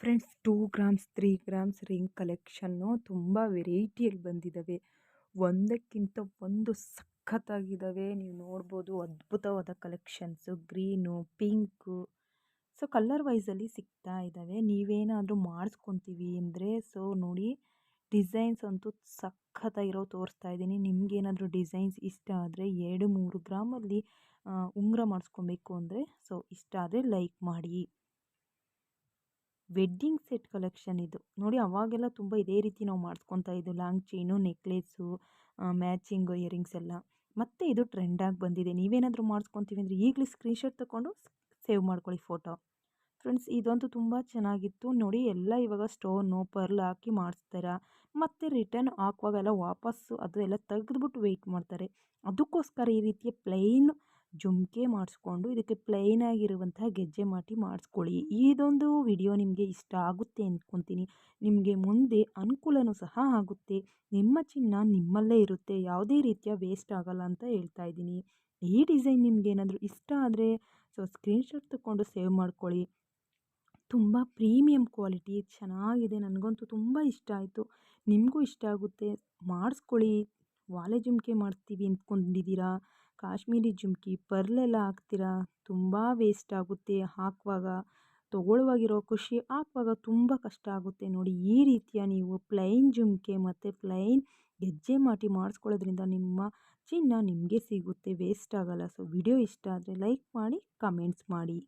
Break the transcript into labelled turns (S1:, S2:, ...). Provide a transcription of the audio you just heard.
S1: Friends 2 grams 3 grams ring ಕಲೆಕ್ಷನ್ನು ತುಂಬ ವೆರೈಟಿಯಲ್ಲಿ ಬಂದಿದ್ದಾವೆ. ಒಂದಕ್ಕಿಂತ ಒಂದು ಸಖತ್ತಾಗಿದ್ದಾವೆ. ನೀವು ನೋಡ್ಬೋದು ಅದ್ಭುತವಾದ collections green, pink. So colour ವೈಸಲ್ಲಿ ಸಿಗ್ತಾ ಇದ್ದಾವೆ. ನೀವೇನಾದರೂ ಮಾಡಿಸ್ಕೊತೀವಿ ಅಂದರೆ ನೋಡಿ ಡಿಸೈನ್ಸ್ ಅಂತೂ ಸಖತ್ತಾಗಿರೋ ತೋರಿಸ್ತಾ ಇದ್ದೀನಿ. ನಿಮಗೇನಾದರೂ ಡಿಸೈನ್ಸ್ ಇಷ್ಟ ಆದರೆ 2-3 ಗ್ರಾಮಲ್ಲಿ ಉಂಗುರ ಮಾಡಿಸ್ಕೊಬೇಕು ಅಂದರೆ ಇಷ್ಟ ಆದರೆ ಲೈಕ್ ಮಾಡಿ. ವೆಡ್ಡಿಂಗ್ ಸೆಟ್ ಕಲೆಕ್ಷನ್ ಇದು ನೋಡಿ. ಅವಾಗೆಲ್ಲ ತುಂಬ ಇದೇ ರೀತಿ ನಾವು ಮಾಡಿಸ್ಕೊತಾ ಇದ್ದು, long chain, necklace, matching earrings ಎಲ್ಲ. ಮತ್ತು ಇದು ಟ್ರೆಂಡಾಗಿ ಬಂದಿದೆ. ನೀವೇನಾದರೂ ಮಾಡಿಸ್ಕೊತೀವಿ ಅಂದರೆ ಈಗಲೇ ಸ್ಕ್ರೀನ್ಶಾಟ್ ತೊಗೊಂಡು ಸೇವ್ ಮಾಡ್ಕೊಳ್ಳಿ ಫೋಟೋ. ಫ್ರೆಂಡ್ಸ್ ಇದಂತೂ ತುಂಬ ಚೆನ್ನಾಗಿತ್ತು ನೋಡಿ. ಎಲ್ಲ ಇವಾಗ ಸ್ಟೋನು ಪರ್ಲ್ ಹಾಕಿ ಮಾಡಿಸ್ತಾರೆ. ಮತ್ತು ರಿಟರ್ನ್ ಹಾಕುವಾಗೆಲ್ಲ ವಾಪಸ್ಸು ಅದು ಎಲ್ಲ ತೆಗೆದ್ಬಿಟ್ಟು ವೆಯ್ಟ್ ಮಾಡ್ತಾರೆ. ಅದಕ್ಕೋಸ್ಕರ ಈ ರೀತಿಯ ಪ್ಲೈನ್ ಜುಮ್ಕೆ ಮಾಡಿಸ್ಕೊಂಡು ಇದಕ್ಕೆ ಪ್ಲೈನ್ ಆಗಿರುವಂತಹ ಗೆಜ್ಜೆ ಮಾಟಿ ಮಾಡಿಸ್ಕೊಳ್ಳಿ. ಇದೊಂದು ವಿಡಿಯೋ ನಿಮಗೆ ಇಷ್ಟ ಆಗುತ್ತೆ ಅಂದ್ಕೊತೀನಿ. ನಿಮಗೆ ಮುಂದೆ ಅನುಕೂಲನೂ ಸಹ ಆಗುತ್ತೆ. ನಿಮ್ಮ ಚಿನ್ನ ನಿಮ್ಮಲ್ಲೇ ಇರುತ್ತೆ, ಯಾವುದೇ ರೀತಿಯ ವೇಸ್ಟ್ ಆಗಲ್ಲ ಅಂತ ಹೇಳ್ತಾ ಇದ್ದೀನಿ. ಈ ಡಿಸೈನ್ ನಿಮಗೇನಾದರೂ ಇಷ್ಟ ಆದರೆ ಸ್ಕ್ರೀನ್ಶಾಟ್ ತಗೊಂಡು ಸೇವ್ ಮಾಡ್ಕೊಳ್ಳಿ. ತುಂಬ ಪ್ರೀಮಿಯಂ ಕ್ವಾಲಿಟಿ ಚೆನ್ನಾಗಿದೆ. ನನಗಂತೂ ತುಂಬ ಇಷ್ಟ ಆಯಿತು. ನಿಮಗೂ ಇಷ್ಟ ಆಗುತ್ತೆ, ಮಾಡಿಸ್ಕೊಳ್ಳಿ. ವಾಲೆ ಜುಮ್ಕಿ ಮಾಡಿಸ್ತೀವಿ ಅಂದ್ಕೊಂಡಿದ್ದೀರಾ, ಕಾಶ್ಮೀರಿ ಜುಮ್ಕಿ ಪರ್ಲೆಲ್ಲ ಹಾಕ್ತೀರಾ, ತುಂಬ ವೇಸ್ಟ್ ಆಗುತ್ತೆ ಹಾಕುವಾಗ. ತೊಗೊಳ್ಳುವಾಗಿರೋ ಖುಷಿ ಹಾಕುವಾಗ ತುಂಬ ಕಷ್ಟ ಆಗುತ್ತೆ ನೋಡಿ. ಈ ರೀತಿಯ ನೀವು ಪ್ಲೈನ್ ಜುಮ್ಕೆ ಮತ್ತು ಪ್ಲೈನ್ ಗೆಜ್ಜೆ ಮಾಟಿ ಮಾಡಿಸ್ಕೊಳ್ಳೋದ್ರಿಂದ ನಿಮ್ಮ ಚಿನ್ನ ನಿಮಗೆ ಸಿಗುತ್ತೆ, ವೇಸ್ಟ್ ಆಗಲ್ಲ. ವಿಡಿಯೋ ಇಷ್ಟ ಆದರೆ ಲೈಕ್ ಮಾಡಿ, ಕಮೆಂಟ್ಸ್ ಮಾಡಿ.